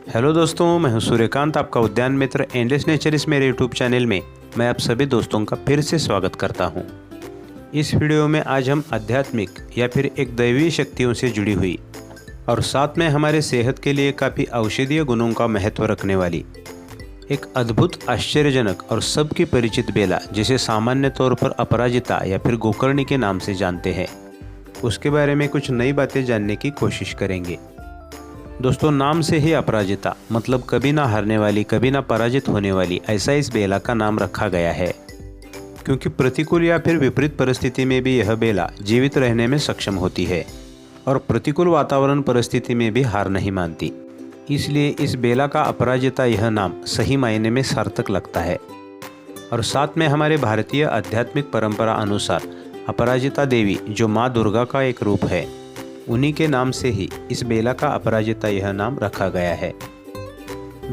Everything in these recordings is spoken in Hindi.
हेलो दोस्तों, मैं हूं सूर्यकांत, आपका उद्यान मित्र एंडलेस नेचर इस मेरे यूट्यूब चैनल में मैं आप सभी दोस्तों का फिर से स्वागत करता हूं। इस वीडियो में आज हम आध्यात्मिक या फिर एक दैवीय शक्तियों से जुड़ी हुई और साथ में हमारे सेहत के लिए काफ़ी औषधीय गुणों का महत्व रखने वाली एक अद्भुत, आश्चर्यजनक और सबकी परिचित बेला, जिसे सामान्य तौर पर अपराजिता या फिर गोकर्णी के नाम से जानते हैं, उसके बारे में कुछ नई बातें जानने की कोशिश करेंगे। दोस्तों, नाम से ही अपराजिता मतलब कभी ना हारने वाली, कभी ना पराजित होने वाली, ऐसा इस बेला का नाम रखा गया है। क्योंकि प्रतिकूल या फिर विपरीत परिस्थिति में भी यह बेला जीवित रहने में सक्षम होती है और प्रतिकूल वातावरण परिस्थिति में भी हार नहीं मानती। इसलिए इस बेला का अपराजिता यह नाम सही मायने में सार्थक लगता है। और साथ में हमारे भारतीय आध्यात्मिक परंपरा अनुसार अपराजिता देवी, जो माँ दुर्गा का एक रूप है, उन्हीं के नाम से ही इस बेला का अपराजिता यह नाम रखा गया है।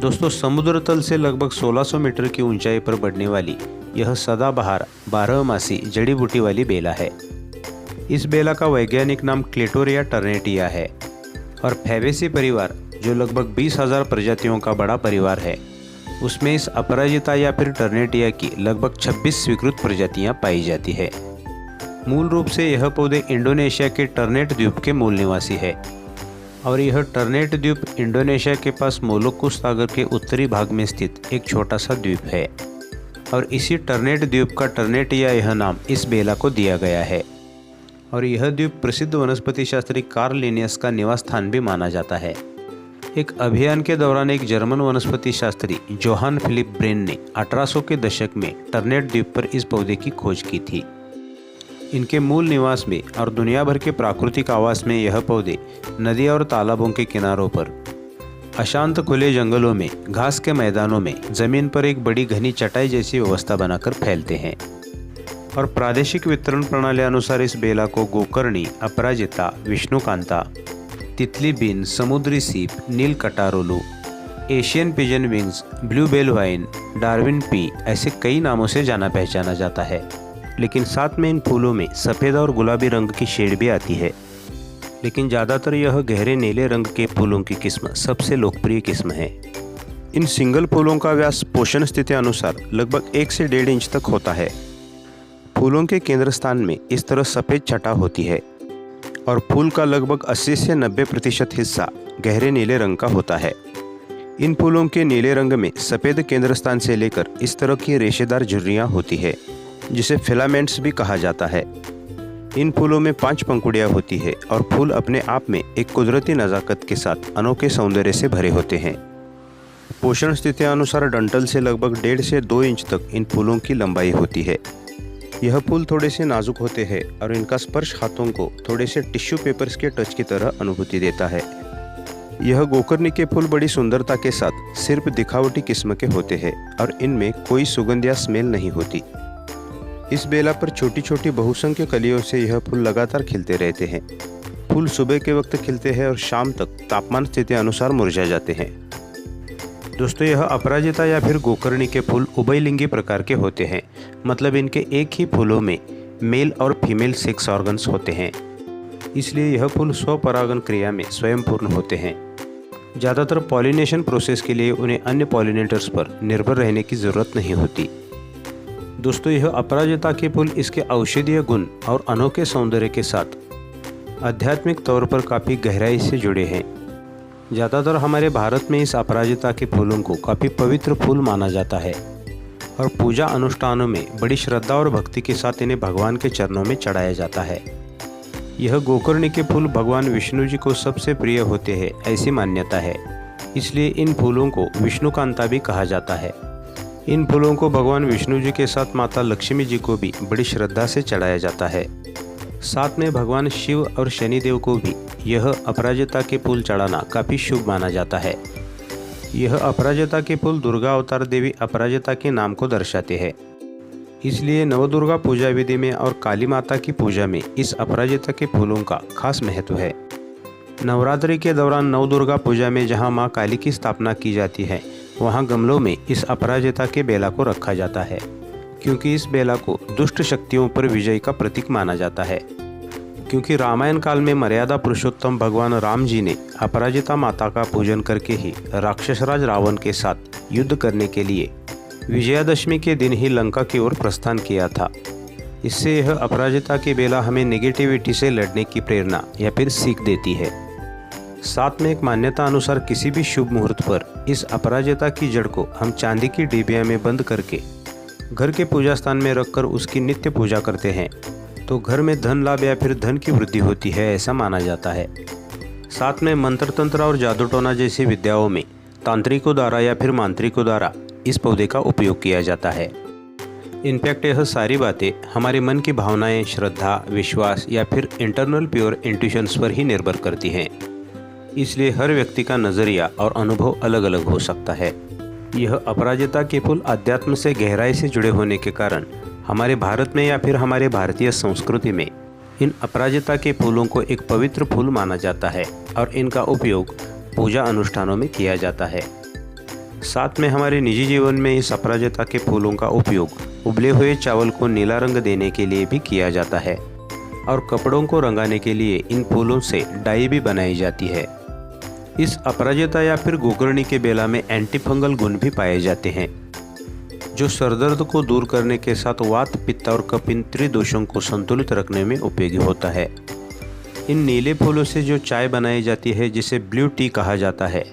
दोस्तों, समुद्र तल से लगभग 1600 मीटर की ऊंचाई पर बढ़ने वाली यह सदाबहार 12मासी जड़ी बूटी वाली बेला है। इस बेला का वैज्ञानिक नाम क्लेटोरिया टर्नेटिया है और फैबेसी परिवार, जो लगभग 20,000 प्रजातियों का बड़ा परिवार है, उसमें इस अपराजिता या फिर टर्नेटिया की लगभग 26 स्वीकृत प्रजातियां पाई जाती है। मूल रूप से यह पौधे इंडोनेशिया के टर्नेट द्वीप के मूल निवासी है और यह टर्नेट द्वीप इंडोनेशिया के पास मोलुकुस सागर के उत्तरी भाग में स्थित एक छोटा सा द्वीप है और इसी टर्नेट द्वीप का टर्नेटिया यह नाम इस बेला को दिया गया है। और यह द्वीप प्रसिद्ध वनस्पति शास्त्री कार्ल लिनियस का निवास स्थान भी माना जाता है। एक अभियान के दौरान एक जर्मन वनस्पति शास्त्री जोहान फिलिप ब्रेन ने 1800 के दशक में टर्नेट द्वीप पर इस पौधे की खोज की थी। इनके मूल निवास में और दुनिया भर के प्राकृतिक आवास में यह पौधे नदी और तालाबों के किनारों पर, अशांत खुले जंगलों में, घास के मैदानों में, जमीन पर एक बड़ी घनी चटाई जैसी व्यवस्था बनाकर फैलते हैं। और प्रादेशिक वितरण प्रणाली अनुसार इस बेला को गोकर्णी, अपराजिता, विष्णुकांता, तितली बीन, समुद्री सीप, नील कटारोलू, Asian pigeon wings, blue bell vine, Darwin pea, ऐसे कई नामों से जाना पहचाना जाता है। लेकिन साथ में इन फूलों में सफ़ेद और गुलाबी रंग की शेड भी आती है। लेकिन ज़्यादातर यह गहरे नीले रंग के फूलों की किस्म सबसे लोकप्रिय किस्म है। इन सिंगल फूलों का व्यास पोषण स्थिति अनुसार लगभग 1 से 1.5 इंच तक होता है। फूलों के केंद्र स्थान में इस तरह सफ़ेद छटा होती है और फूल का लगभग 80 से 90% हिस्सा गहरे नीले रंग का होता है। इन फूलों के नीले रंग में सफ़ेद केंद्र स्थान से लेकर इस तरह की रेशेदार झुर्रियाँ होती है, जिसे फिलामेंट्स भी कहा जाता है। इन फूलों में 5 पंखुड़ियाँ होती है और फूल अपने आप में एक कुदरती नज़ाकत के साथ अनोखे सौंदर्य से भरे होते हैं। पोषण स्थिति अनुसार डंठल से लगभग 1.5 से 2 इंच तक इन फूलों की लंबाई होती है। यह फूल थोड़े से नाजुक होते हैं और इनका स्पर्श हाथों को थोड़े से टिश्यू पेपर्स के टच की तरह अनुभूति देता है। यह गोकर्णी के फूल बड़ी सुंदरता के साथ सिर्फ दिखावटी किस्म के होते हैं और इनमें कोई सुगंध या स्मेल नहीं होती। इस बेला पर छोटी छोटी बहुसंख्य कलियों से यह फूल लगातार खिलते रहते हैं। फूल सुबह के वक्त खिलते हैं और शाम तक तापमान स्थिति अनुसार मुरझा जाते हैं। दोस्तों, यह अपराजिता या फिर गोकर्णी के फूल उभयलिंगी प्रकार के होते हैं, मतलब इनके एक ही फूलों में मेल और फीमेल सेक्स ऑर्गन्स होते हैं। इसलिए यह फूल स्वपरागन क्रिया में स्वयं पूर्ण होते हैं। ज़्यादातर पॉलिनेशन प्रोसेस के लिए उन्हें अन्य पॉलिनेटर्स पर निर्भर रहने की ज़रूरत नहीं होती। दोस्तों, यह अपराजिता के फूल इसके औषधीय गुण और अनोखे सौंदर्य के साथ आध्यात्मिक तौर पर काफ़ी गहराई से जुड़े हैं। ज़्यादातर हमारे भारत में इस अपराजिता के फूलों को काफ़ी पवित्र फूल माना जाता है और पूजा अनुष्ठानों में बड़ी श्रद्धा और भक्ति के साथ इन्हें भगवान के चरणों में चढ़ाया जाता है। यह गोकर्णी के फूल भगवान विष्णु जी को सबसे प्रिय होते हैं, ऐसी मान्यता है। इसलिए इन फूलों को विष्णुकांता भी कहा जाता है। इन फूलों को भगवान विष्णु जी के साथ माता लक्ष्मी जी को भी बड़ी श्रद्धा से चढ़ाया जाता है। साथ में भगवान शिव और शनिदेव को भी यह अपराजिता के फूल चढ़ाना काफ़ी शुभ माना जाता है। यह अपराजिता के फूल दुर्गा अवतार देवी अपराजिता के नाम को दर्शाते हैं। इसलिए नवदुर्गा पूजा विधि में और काली माता की पूजा में इस अपराजिता के फूलों का खास महत्व है। नवरात्रि के दौरान नवदुर्गा पूजा में जहाँ माँ काली की स्थापना की जाती है, वहाँ गमलों में इस अपराजिता के बेला को रखा जाता है, क्योंकि इस बेला को दुष्ट शक्तियों पर विजय का प्रतीक माना जाता है। क्योंकि रामायण काल में मर्यादा पुरुषोत्तम भगवान राम जी ने अपराजिता माता का पूजन करके ही राक्षसराज रावण के साथ युद्ध करने के लिए विजयादशमी के दिन ही लंका की ओर प्रस्थान किया था। इससे यह अपराजिता की बेला हमें नेगेटिविटी से लड़ने की प्रेरणा या फिर सीख देती है। साथ में एक मान्यता अनुसार किसी भी शुभ मुहूर्त पर इस अपराजिता की जड़ को हम चांदी की डिबिया में बंद करके घर के पूजा स्थान में रखकर उसकी नित्य पूजा करते हैं तो घर में धन लाभ या फिर धन की वृद्धि होती है, ऐसा माना जाता है। साथ में मंत्र तंत्र और जादू टोना जैसी विद्याओं में तांत्रिकों द्वारा या फिर मांत्रिकों द्वारा इस पौधे का उपयोग किया जाता है। इनफैक्ट यह सारी बातें हमारे मन की भावनाएं, श्रद्धा, विश्वास या फिर इंटरनल प्योर इंट्यूशंस पर ही निर्भर करती हैं। इसलिए हर व्यक्ति का नज़रिया और अनुभव अलग अलग हो सकता है। यह अपराजिता के फूल अध्यात्म से गहराई से जुड़े होने के कारण हमारे भारत में या फिर हमारे भारतीय संस्कृति में इन अपराजिता के फूलों को एक पवित्र फूल माना जाता है और इनका उपयोग पूजा अनुष्ठानों में किया जाता है। साथ में हमारे निजी जीवन में इस अपराजिता के फूलों का उपयोग उबले हुए चावल को नीला रंग देने के लिए भी किया जाता है और कपड़ों को रंगाने के लिए इन फूलों से डाई भी बनाई जाती है। इस अपराजिता या फिर गोकर्णी के बेला में एंटी फंगल गुण भी पाए जाते हैं जो सरदर्द को दूर करने के साथ वात, पित्त और कफ इन त्रिदोषों को संतुलित रखने में उपयोगी होता है। इन नीले फूलों से जो चाय बनाई जाती है जिसे ब्लू टी कहा जाता है,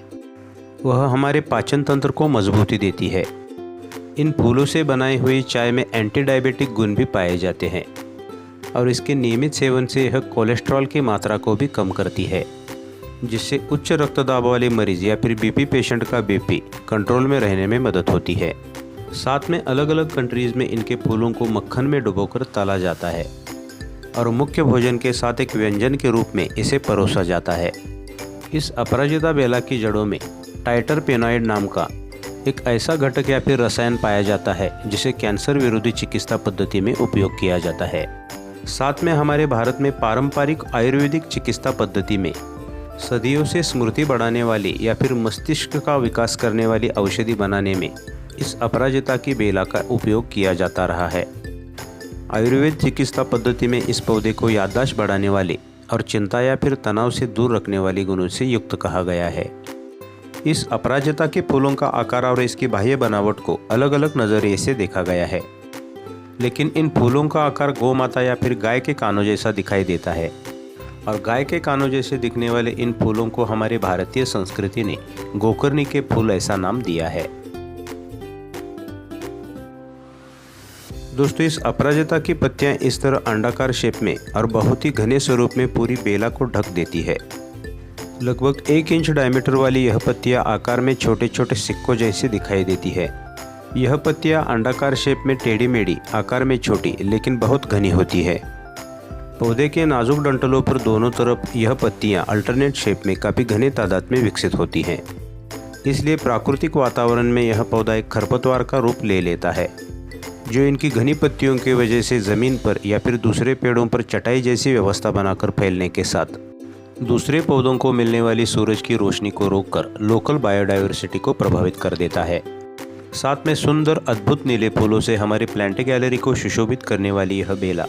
वह हमारे पाचन तंत्र को मजबूती देती है। इन फूलों से बनाई हुई चाय में एंटी डायबिटिक गुण भी पाए जाते हैं और इसके नियमित सेवन से यह कोलेस्ट्रॉल की मात्रा को भी कम करती है, जिससे उच्च रक्तदाब वाले मरीज या फिर बीपी पेशेंट का बीपी कंट्रोल में रहने में मदद होती है। साथ में अलग अलग कंट्रीज़ में इनके फूलों को मक्खन में डुबोकर तला जाता है और मुख्य भोजन के साथ एक व्यंजन के रूप में इसे परोसा जाता है। इस अपराजिता बेला की जड़ों में टाइटरपेनॉइड नाम का एक ऐसा घटक या फिर रसायन पाया जाता है जिसे कैंसर विरोधी चिकित्सा पद्धति में उपयोग किया जाता है। साथ में हमारे भारत में पारंपरिक आयुर्वेदिक चिकित्सा पद्धति में सदियों से स्मृति बढ़ाने वाली या फिर मस्तिष्क का विकास करने वाली औषधि बनाने में इस अपराजिता की बेला का उपयोग किया जाता रहा है। आयुर्वेद चिकित्सा पद्धति में इस पौधे को याददाश्त बढ़ाने वाले और चिंता या फिर तनाव से दूर रखने वाले गुणों से युक्त कहा गया है। इस अपराजिता के फूलों का आकार और इसकी बाह्य बनावट को अलग अलग नज़रिए से देखा गया है, लेकिन इन फूलों का आकार गौ माता या फिर गाय के कानों जैसा दिखाई देता है और गाय के कानों जैसे दिखने वाले इन फूलों को हमारे भारतीय संस्कृति ने गोकर्णी के फूल ऐसा नाम दिया है। दोस्तों, इस अपराजिता की पत्तियां इस तरह अंडाकार शेप में और बहुत ही घने स्वरूप में पूरी बेला को ढक देती है। लगभग 1 इंच डायमीटर वाली यह पत्तियां आकार में छोटे छोटे सिक्कों जैसी दिखाई देती है। यह पत्तियां अंडाकार शेप में टेढ़ी मेढ़ी, आकार में छोटी लेकिन बहुत घनी होती है। पौधे के नाजुक डंठलों पर दोनों तरफ यह पत्तियां अल्टरनेट शेप में काफ़ी घने तादाद में विकसित होती हैं। इसलिए प्राकृतिक वातावरण में यह पौधा एक खरपतवार का रूप ले लेता है, जो इनकी घनी पत्तियों की वजह से ज़मीन पर या फिर दूसरे पेड़ों पर चटाई जैसी व्यवस्था बनाकर फैलने के साथ दूसरे पौधों को मिलने वाली सूरज की रोशनी को रोककर लोकल बायोडायवर्सिटी को प्रभावित कर देता है। साथ में सुंदर अद्भुत नीले फूलों से हमारे प्लांट गैलरी को सुशोभित करने वाली यह बेला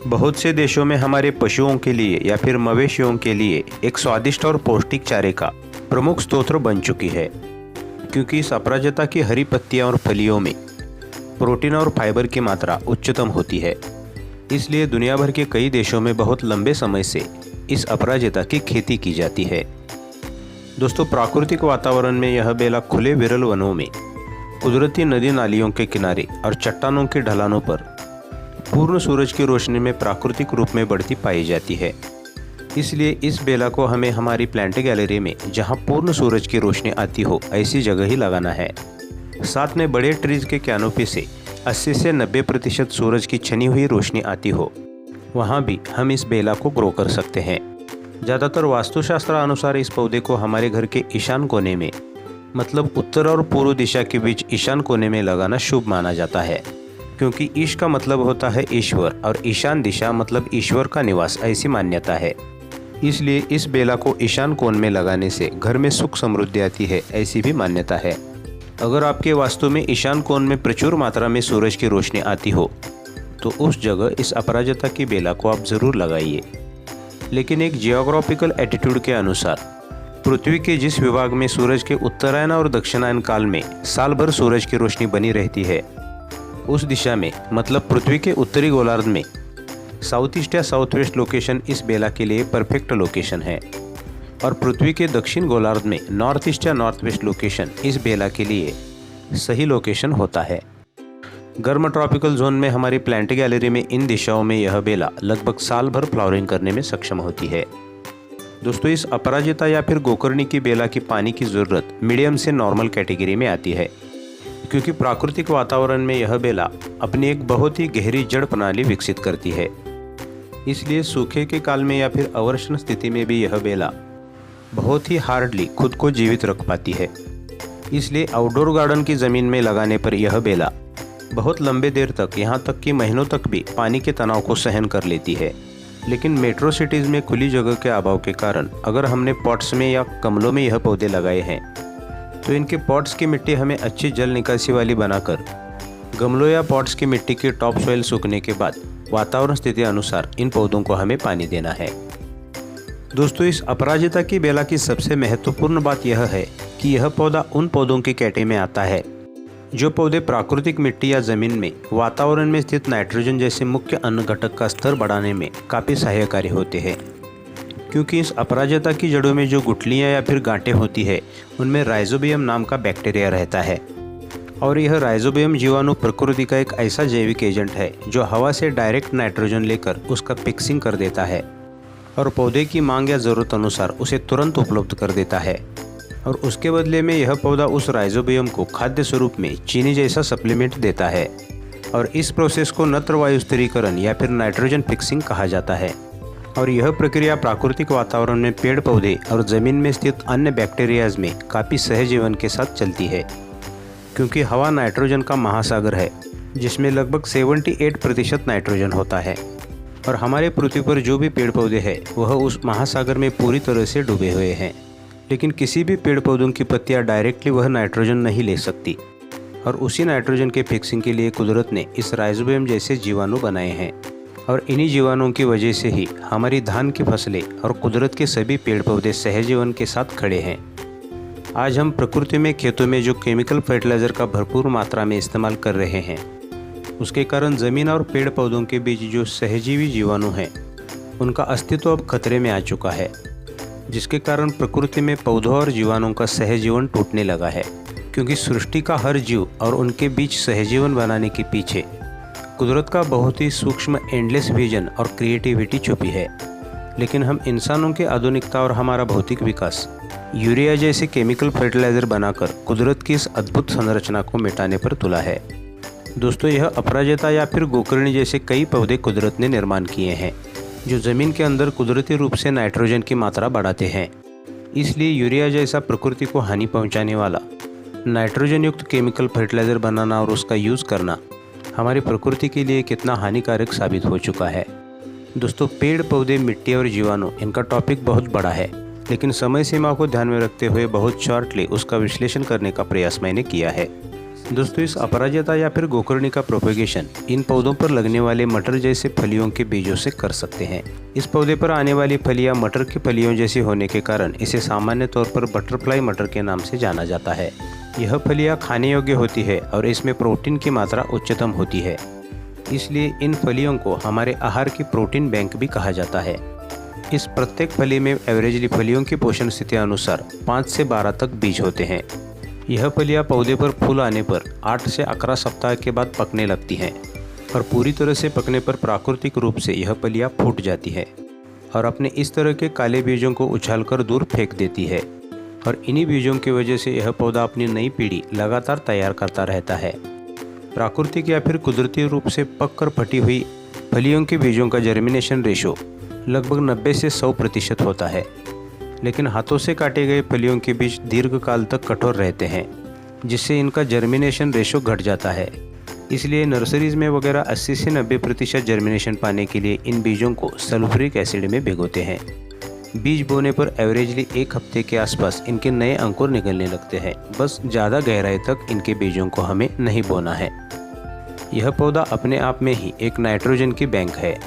बहुत से देशों में हमारे पशुओं के लिए या फिर मवेशियों के लिए एक स्वादिष्ट और पौष्टिक चारे का प्रमुख स्रोत बन चुकी है, क्योंकि इस अपराजिता की हरी पत्तियां और फलियों में प्रोटीन और फाइबर की मात्रा उच्चतम होती है। इसलिए दुनिया भर के कई देशों में बहुत लंबे समय से इस अपराजिता की खेती की जाती है। दोस्तों, प्राकृतिक वातावरण में यह बेला खुले विरल वनों में, कुदरती नदी नालियों के किनारे और चट्टानों के ढलानों पर पूर्ण सूरज की रोशनी में प्राकृतिक रूप में बढ़ती पाई जाती है। इसलिए इस बेला को हमें हमारी प्लांट गैलरी में जहां पूर्ण सूरज की रोशनी आती हो ऐसी जगह ही लगाना है। साथ में बड़े ट्रीज के कैनोपी से 80 से 90% सूरज की छनी हुई रोशनी आती हो, वहाँ भी हम इस बेला को ग्रो कर सकते हैं। ज़्यादातर वास्तुशास्त्र अनुसार इस पौधे को हमारे घर के ईशान कोने में, मतलब उत्तर और पूर्व दिशा के बीच ईशान कोने में लगाना शुभ माना जाता है, क्योंकि ईश का मतलब होता है ईश्वर और ईशान दिशा मतलब ईश्वर का निवास, ऐसी मान्यता है। इसलिए इस बेला को ईशान कोण में लगाने से घर में सुख समृद्धि आती है, ऐसी भी मान्यता है। अगर आपके वास्तु में ईशान कोण में प्रचुर मात्रा में सूरज की रोशनी आती हो तो उस जगह इस अपराजिता की बेला को आप ज़रूर लगाइए। लेकिन एक जियोग्राफिकल एटीट्यूड के अनुसार पृथ्वी के जिस विभाग में सूरज के उत्तरायण और दक्षिणायन काल में साल भर सूरज की रोशनी बनी रहती है, उस दिशा में मतलब पृथ्वी के उत्तरी गोलार्ध में साउथ ईस्ट या साउथ वेस्ट लोकेशन इस बेला के लिए परफेक्ट लोकेशन है, और पृथ्वी के दक्षिण गोलार्ध में नॉर्थ ईस्ट या नॉर्थ वेस्ट लोकेशन इस बेला के लिए सही लोकेशन होता है। गर्म ट्रॉपिकल जोन में हमारी प्लांट गैलरी में इन दिशाओं में यह बेला लगभग साल भर फ्लावरिंग करने में सक्षम होती है। दोस्तों, इस अपराजिता या फिर गोकर्णी की बेला की पानी की ज़रूरत मीडियम से नॉर्मल कैटेगरी में आती है, क्योंकि प्राकृतिक वातावरण में यह बेला अपनी एक बहुत ही गहरी जड़ प्रणाली विकसित करती है। इसलिए सूखे के काल में या फिर अवर्षण स्थिति में भी यह बेला बहुत ही हार्डली खुद को जीवित रख पाती है। इसलिए आउटडोर गार्डन की ज़मीन में लगाने पर यह बेला बहुत लंबे देर तक, यहाँ तक कि महीनों तक भी पानी के तनाव को सहन कर लेती है। लेकिन मेट्रो सिटीज़ में खुली जगह के अभाव के कारण अगर हमने पॉट्स में या गमलों में यह पौधे लगाए हैं तो इनके पॉट्स की मिट्टी हमें अच्छी जल निकासी वाली बनाकर गमलों या पॉट्स की मिट्टी के टॉप सॉइल सूखने के बाद वातावरण स्थिति अनुसार इन पौधों को हमें पानी देना है। दोस्तों, इस अपराजिता की बेला की सबसे महत्वपूर्ण बात यह है कि यह पौधा उन पौधों की कैटेगरी में आता है जो पौधे प्राकृतिक मिट्टी या ज़मीन में वातावरण में स्थित नाइट्रोजन जैसे मुख्य अन्न घटक का स्तर बढ़ाने में काफ़ी सहायकारी होते हैं। क्योंकि इस अपराजिता की जड़ों में जो गुठलियाँ या फिर गांठें होती है उनमें राइजोबियम नाम का बैक्टीरिया रहता है, और यह राइजोबियम जीवाणु प्रकृति का एक ऐसा जैविक एजेंट है जो हवा से डायरेक्ट नाइट्रोजन लेकर उसका फिक्सिंग कर देता है और पौधे की मांग या ज़रूरत अनुसार उसे तुरंत उपलब्ध कर देता है, और उसके बदले में यह पौधा उस राइजोबियम को खाद्य स्वरूप में चीनी जैसा सप्लीमेंट देता है, और इस प्रोसेस को नत्र वायु स्थिरीकरण या फिर नाइट्रोजन फिक्सिंग कहा जाता है। और यह प्रक्रिया प्राकृतिक वातावरण में पेड़ पौधे और ज़मीन में स्थित अन्य बैक्टीरियाज में काफ़ी सहजीवन के साथ चलती है, क्योंकि हवा नाइट्रोजन का महासागर है जिसमें लगभग 78% नाइट्रोजन होता है, और हमारे पृथ्वी पर जो भी पेड़ पौधे हैं वह उस महासागर में पूरी तरह से डूबे हुए हैं। लेकिन किसी भी पेड़ पौधों की पत्तियां डायरेक्टली वह नाइट्रोजन नहीं ले सकती, और उसी नाइट्रोजन के फिक्सिंग के लिए कुदरत ने इस राइजोबियम जैसे जीवाणु बनाए हैं, और इन्हीं जीवाणुओं की वजह से ही हमारी धान की फसलें और कुदरत के सभी पेड़ पौधे सहजीवन के साथ खड़े हैं। आज हम प्रकृति में खेतों में जो केमिकल फर्टिलाइज़र का भरपूर मात्रा में इस्तेमाल कर रहे हैं, उसके कारण ज़मीन और पेड़ पौधों के बीच जो सहजीवी जीवाणु हैं उनका अस्तित्व अब खतरे में आ चुका है, जिसके कारण प्रकृति में पौधों और जीवाणुओं का सहजीवन टूटने लगा है। क्योंकि सृष्टि का हर जीव और उनके बीच सहजीवन बनाने के पीछे कुदरत का बहुत ही सूक्ष्म एंडलेस विजन और क्रिएटिविटी छुपी है। लेकिन हम इंसानों के आधुनिकता और हमारा भौतिक विकास यूरिया जैसे केमिकल फर्टिलाइज़र बनाकर कुदरत की इस अद्भुत संरचना को मिटाने पर तुला है। दोस्तों, यह अपराजिता या फिर गोकर्णी जैसे कई पौधे कुदरत ने निर्माण किए हैं जो ज़मीन के अंदर कुदरती रूप से नाइट्रोजन की मात्रा बढ़ाते हैं। इसलिए यूरिया जैसा प्रकृति को हानि पहुंचाने वाला नाइट्रोजन युक्त केमिकल फर्टिलाइज़र बनाना और उसका यूज़ करना हमारी प्रकृति के लिए कितना हानिकारक साबित हो चुका है। दोस्तों, पेड़ पौधे, मिट्टी और जीवाणु, इनका टॉपिक बहुत बड़ा है, लेकिन समय सीमा को ध्यान में रखते हुए बहुत शॉर्टली उसका विश्लेषण करने का प्रयास मैंने किया है। दोस्तों, इस अपराजिता या फिर गोकर्णी का प्रोपेगेशन इन पौधों पर लगने वाले मटर जैसे फलियों के बीजों से कर सकते हैं। इस पौधे पर आने वाली फलियां मटर की फलियों जैसी होने के कारण इसे सामान्य तौर पर बटरफ्लाई मटर के नाम से जाना जाता है। यह फलियां खाने योग्य होती है और इसमें प्रोटीन की मात्रा उच्चतम होती है, इसलिए इन फलियों को हमारे आहार की प्रोटीन बैंक भी कहा जाता है। इस प्रत्येक फली में एवरेजली फलियों की पोषण स्थिति अनुसार 5 से 12 तक बीज होते हैं। यह फलियां पौधे पर फूल आने पर 8 से 11 सप्ताह के बाद पकने लगती हैं, और पूरी तरह से पकने पर प्राकृतिक रूप से यह फलियां फूट जाती है और अपने इस तरह के काले बीजों को उछालकर दूर फेंक देती है, और इन्हीं बीजों की वजह से यह पौधा अपनी नई पीढ़ी लगातार तैयार करता रहता है। प्राकृतिक या फिर कुदरती रूप से पककर फटी हुई फलियों के बीजों का जर्मिनेशन रेशो लगभग 90 से 100% होता है, लेकिन हाथों से काटे गए फलियों के बीज दीर्घकाल तक कठोर रहते हैं, जिससे इनका जर्मिनेशन रेशो घट जाता है। इसलिए नर्सरीज में वगैरह 80 से 90% जर्मिनेशन पाने के लिए इन बीजों को सल्फ्यूरिक एसिड में भिगोते हैं। बीज बोने पर एवरेजली 1 हफ्ते के आसपास इनके नए अंकुर निकलने लगते हैं। बस ज़्यादा गहराई तक इनके बीजों को हमें नहीं बोना है। यह पौधा अपने आप में ही एक नाइट्रोजन की बैंक है,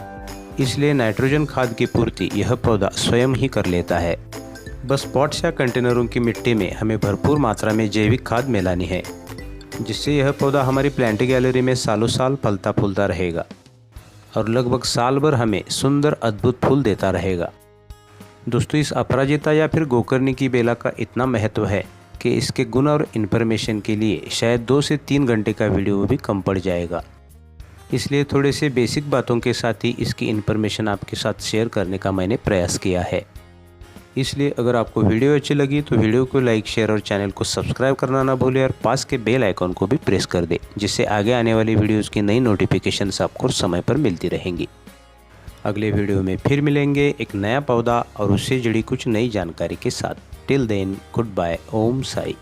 इसलिए नाइट्रोजन खाद की पूर्ति यह पौधा स्वयं ही कर लेता है। बस पॉट्स या कंटेनरों की मिट्टी में हमें भरपूर मात्रा में जैविक खाद मिलानी है, जिससे यह पौधा हमारी प्लांट गैलरी में सालों साल फलता फूलता रहेगा और लगभग साल भर हमें सुंदर अद्भुत फूल देता रहेगा। दोस्तों, इस अपराजिता या फिर गोकर्णी की बेला का इतना महत्व है कि इसके गुण और इन्फॉर्मेशन के लिए शायद 2 से 3 घंटे का वीडियो भी कम पड़ जाएगा। इसलिए थोड़े से बेसिक बातों के साथ ही इसकी इन्फॉर्मेशन आपके साथ शेयर करने का मैंने प्रयास किया है। इसलिए अगर आपको वीडियो अच्छी लगी तो वीडियो को लाइक, शेयर और चैनल को सब्सक्राइब करना ना भूलें और पास के बेल आइकॉन को भी प्रेस कर दें, जिससे आगे आने वाली वीडियोज़ की नई नोटिफिकेशंस आपको समय पर मिलती रहेंगी। अगले वीडियो में फिर मिलेंगे एक नया पौधा और उससे जुड़ी कुछ नई जानकारी के साथ। टिल देन, गुड बाय, ओम साई।